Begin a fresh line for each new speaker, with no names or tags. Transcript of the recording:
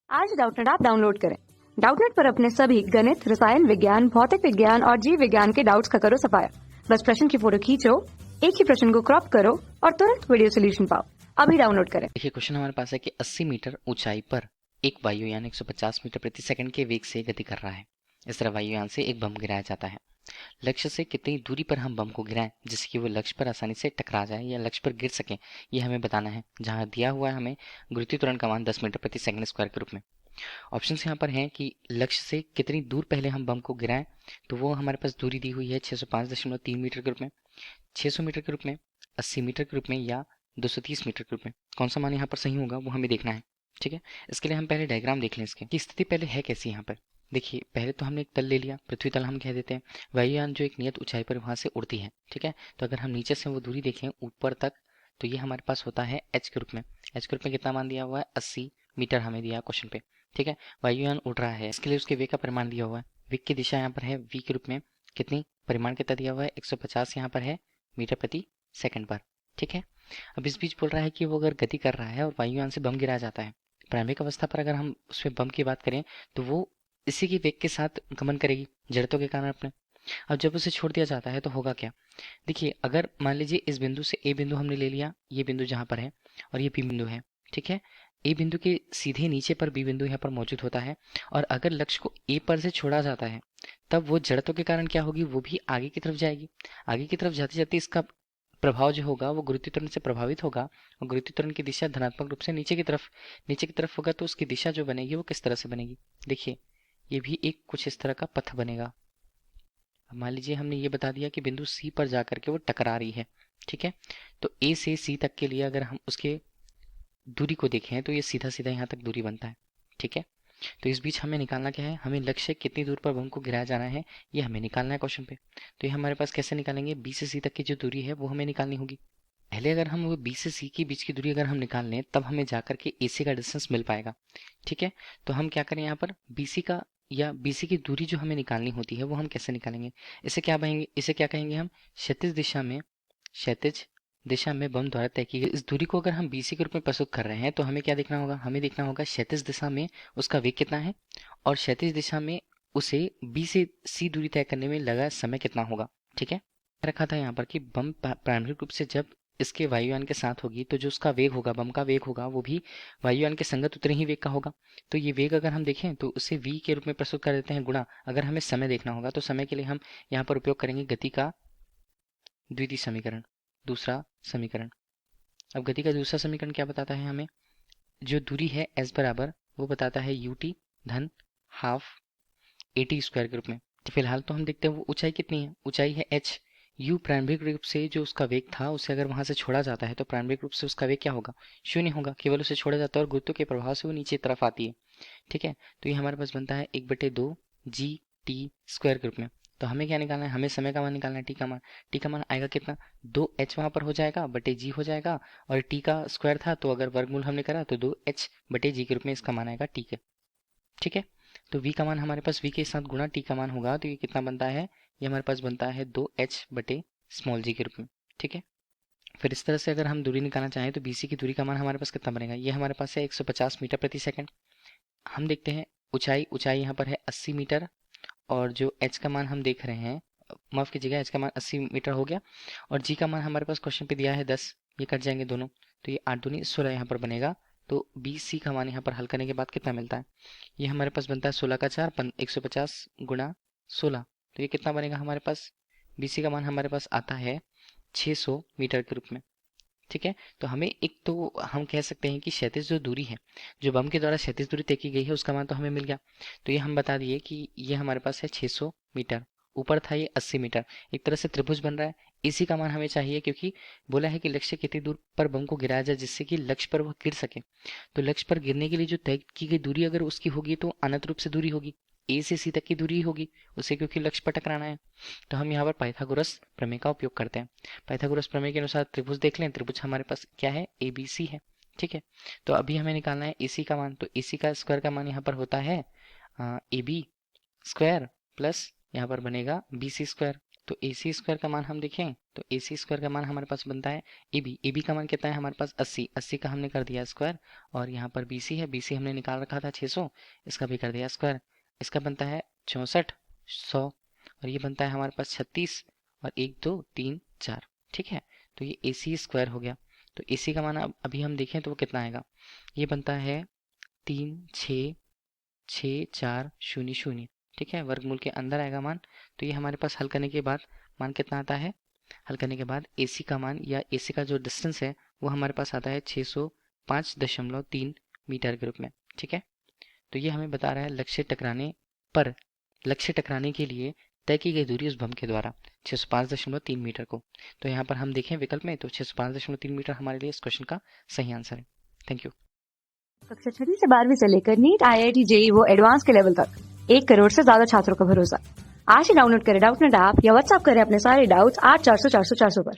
आज Doubtnut app download करें। Doubtnut पर अपने सभी गणित, रसायन विज्ञान, भौतिक विज्ञान और जीव विज्ञान के डाउट्स का करो सफाया। बस प्रश्न की फोटो खींचो, एक ही प्रश्न को क्रॉप करो और तुरंत वीडियो सोल्यूशन पाओ। अभी डाउनलोड करें।
देखिए क्वेश्चन हमारे पास है कि 80 मीटर ऊंचाई पर एक वायुयान 150 मीटर प्रति सेकंड के वेग से गति कर रहा है। इस तरह वायुयान से एक बम गिराया जाता है। लक्ष्य से कितनी दूरी पर हम बम को गिराएं जिससे कि वो लक्ष्य पर आसानी से टकरा जाए या लक्ष्य पर गिर सके, ये हमें बताना है। जहां दिया हुआ है हमें गुरुत्वीय त्वरण का मान 10 मीटर प्रति सेकंड स्क्वायर के रूप में। ऑप्शंस यहाँ पर हैं कि लक्ष्य से कितनी दूर पहले हम बम को गिराएं, तो वो हमारे पास दूरी दी हुई है 605.3 मीटर के रूप में, 600 मीटर के रूप में, 80 मीटर के रूप में या 230 मीटर के रूप में। कौन सा मान यहाँ पर सही होगा वो हमें देखना है। ठीक है, इसके लिए हम पहले डायग्राम देख लें इसके कि स्थिति पहले है कैसी यहाँ पर। देखिए पहले तो हमने एक तल ले लिया, पृथ्वी तल हम कह देते हैं। वायुयान जो एक नियत ऊंचाई पर वहां से उड़ती है। ठीक है, तो अगर हम नीचे से वो दूरी देखें ऊपर तक, तो ये हमारे पास होता है एच के रूप में। एच के रूप में कितना मान दिया हुआ है? 80 मीटर हमें दिया क्वेश्चन पे। ठीक है, वायुयान उड़ रहा है, इसके लिए उसके वेग का परिमाण दिया हुआ है। वेग की दिशा यहाँ पर है वी के रूप में। कितनी परिमाण कितना दिया हुआ है? 150 यहाँ पर है मीटर प्रति सेकंड पर। ठीक है, अब इस बीच बोल रहा है कि वो अगर गति कर रहा है और वायुयान से बम गिराया जाता है, प्रारंभिक अवस्था पर अगर हम उसमें बम की बात करें तो वो इसी के वेग के साथ गमन करेगी जड़त्व के कारण अपने। अब जब उसे छोड़ दिया जाता है तो होगा क्या? देखिए अगर मान लीजिए इस बिंदु से ए बिंदु हमने ले लिया, ये बिंदु जहाँ पर है, और ये बी बिंदु है। ठीक है, ए बिंदु के सीधे नीचे पर बी बिंदु यहाँ पर मौजूद होता है, और अगर लक्ष्य को ए पर से छोड़ा जाता है तब वो जड़त्व के कारण क्या होगी? वो भी आगे की तरफ जाएगी। आगे की तरफ जाते जाते इसका प्रभाव जो होगा वो गुरुत्वीय त्वरण से प्रभावित होगा, और गुरुत्वीय त्वरण की दिशा धनात्मक रूप से नीचे की तरफ होगा, तो उसकी दिशा जो बनेगी वो किस तरह से बनेगी? देखिए ये भी एक कुछ इस तरह का पथ बनेगा। मान लीजिए हमने ये बता दिया कि बिंदु सी पर जाकर के वो टकरा रही है। ठीक है, तो ए से सी तक के लिए अगर हम उसके दूरी को देखें तो ये सीधा सीधा यहाँ तक दूरी बनता है। ठीक है, तो इस बीच हमें निकालना क्या है? हमें लक्ष्य कितनी दूर पर बम को गिराया जाना है ये हमें निकालना है क्वेश्चन पे। तो ये हमारे पास कैसे निकालेंगे? बी से सी तक की जो दूरी है वो हमें निकालनी होगी। पहले अगर हम वो बी से सी के बीच की दूरी अगर हम निकाल लें तब हमें जाकर के ए सी का डिस्टेंस मिल पाएगा। ठीक है, तो हम क्या करें यहाँ पर बी सी का या बी सी की दूरी जो हमें निकालनी होती है वो हम कैसे निकालेंगे? इसे क्या कहेंगे हम? क्षैतिज दिशा में बम द्वारा तय की गई इस दूरी को अगर हम बीसी के रूप में प्रस्तुत कर रहे हैं तो हमें क्या देखना होगा? हमें देखना होगा क्षैतिज दिशा में उसका वेग कितना है, और क्षैतिज दिशा में उसे बी से सी दूरी तय करने में लगा समय कितना होगा। ठीक है, रखा था यहाँ पर कि बम प्रारंभिक रूप से जब इसके वायुयान के साथ होगी तो जो उसका वेग होगा, बम का वेग होगा, वो भी वायुयान के संगत उतने ही वेग का होगा। तो ये वेग अगर हम देखें तो उसे v के रूप में प्रस्तुत कर देते हैं गुणा, अगर हमें समय देखना होगा तो समय के लिए हम यहाँ पर उपयोग करेंगे गति का द्वितीय समीकरण, दूसरा समीकरण। अब गति का दूसरा समीकरण क्या बताता है हमें? जो दूरी है s बराबर वो बताता है ut धन हाफ at स्क्वायर के रूप में। तो फिलहाल तो हम देखते हैं वो ऊंचाई कितनी है, ऊंचाई है h। u प्रारंभिक रूप से जो उसका वेग था उसे अगर वहां से छोड़ा जाता है तो प्रारंभिक रूप से उसका वेग क्या होगा? शून्य होगा, केवल उसे छोड़ा जाता है और गुरुत्व के प्रभाव से वो नीचे तरफ आती है। ठीक है, तो ये हमारे पास बनता है 1/2 जी टी स्क्वायर के रूप में। तो हमें क्या निकालना है? हमें समय का मान निकालना है, टी का मान। टी का मान आएगा कितना? 2h वहां पर हो जाएगा बटे जी हो जाएगा, और टी का स्क्वायर था तो अगर वर्गमूल हमने करा तो 2h बटे जी के रूप में इसका मान आएगा टी के। ठीक है, तो v का मान हमारे पास v के साथ गुणा टी का मान होगा, तो ये कितना बनता है? ये हमारे पास बनता है 2h बटे स्मॉल जी के रूप में। ठीक है, फिर इस तरह से अगर हम दूरी निकालना चाहें तो BC की दूरी का मान हमारे पास कितना बनेगा? ये हमारे पास है 150 मीटर प्रति सेकंड। हम देखते हैं ऊंचाई, ऊंचाई यहाँ पर है 80 मीटर, और जो h का मान हम देख रहे हैं, माफ कीजिएगा, h का मान 80 मीटर हो गया, और g का मान हमारे पास क्वेश्चन पे दिया है 10। ये कट जाएंगे दोनों, तो ये 8 दूनी 16 यहाँ पर बनेगा। तो BC का मान यहाँ पर हल करने के बाद कितना मिलता है? ये हमारे पास बनता है 16 का 4 150 गुणा 16, तो ये कितना बनेगा हमारे पास? BC का मान हमारे पास आता है 600 मीटर के रूप में। ठीक है, तो हमें एक तो हम कह सकते हैं कि क्षैतिज जो दूरी है, जो बम के द्वारा क्षैतिज दूरी तय की गई है, उसका मान तो हमें मिल गया। तो ये हम बता दिए कि ये हमारे पास है 600 मीटर, ऊपर था ये 80 मीटर। एक तरह से त्रिभुज बन रहा है। इसी का मान हमें चाहिए क्योंकि बोला है कि लक्ष्य कितनी दूर पर बम को गिराया जाए जिससे कि लक्ष्य पर वह गिर सके। तो लक्ष्य पर गिरने के लिए जो तय की गई दूरी अगर उसकी होगी तो अनंत रूप से दूरी होगी, ए से सी तक की दूरी होगी उसे, क्योंकि लक्ष्य पर टकराना है। तो हम यहाँ पर पाइथागोरस प्रमेय का उपयोग करते हैं। पाइथागोरस प्रमेय के अनुसार त्रिभुज देख लें, त्रिभुज हमारे पास क्या है? ABC है। ठीक है, तो अभी हमें निकालना है AC का मान, तो AC का स्क्वायर का मान यहाँ पर होता है AB स्क्वायर प्लस यहाँ पर बनेगा BC स्क्वायर। तो ए सी स्क्वायर का मान हम देखें तो ए सी स्क्वायर का मान हमारे पास बनता है ए बी का मान कितना है हमारे पास 80 का हमने कर दिया स्क्वायर, और यहाँ पर बी सी है, बी सी हमने निकाल रखा था 600, इसका भी कर दिया स्क्वायर, इसका बनता है 64 100, और ये बनता है हमारे पास 36 और 1 2 3 4। ठीक है, तो ये ए सी स्क्वायर हो गया। तो ए सी का मान अभी हम देखें तो वो कितना आएगा, ये बनता है 3 6 6 4 0 0। ठीक है, वर्गमूल के अंदर आएगा मान। तो ये हमारे पास हल करने के बाद मान कितना आता है, हल करने के बाद AC का मान या AC का जो डिस्टेंस है वो हमारे पास आता है 605.3 मीटर के रूप में। ठीक है, तो ये हमें बता रहा है लक्ष्य टकराने के लिए तय की गई दूरी उस बम के द्वारा 605.3 मीटर को। तो यहाँ पर हम देखें विकल्प में तो 605.3 मीटर हमारे लिए इस क्वेश्चन का सही आंसर है। Thank you.
कक्षा 6वीं से 12वीं से लेकर नीट, IIT, JEE वो एडवांस के लेवल तक 1 करोड़ से ज्यादा छात्रों का भरोसा। आज ही डाउनलोड करें डाउटनेट ऐप या व्हाट्सएप करें अपने सारे डाउट्स 8400 400 400 पर।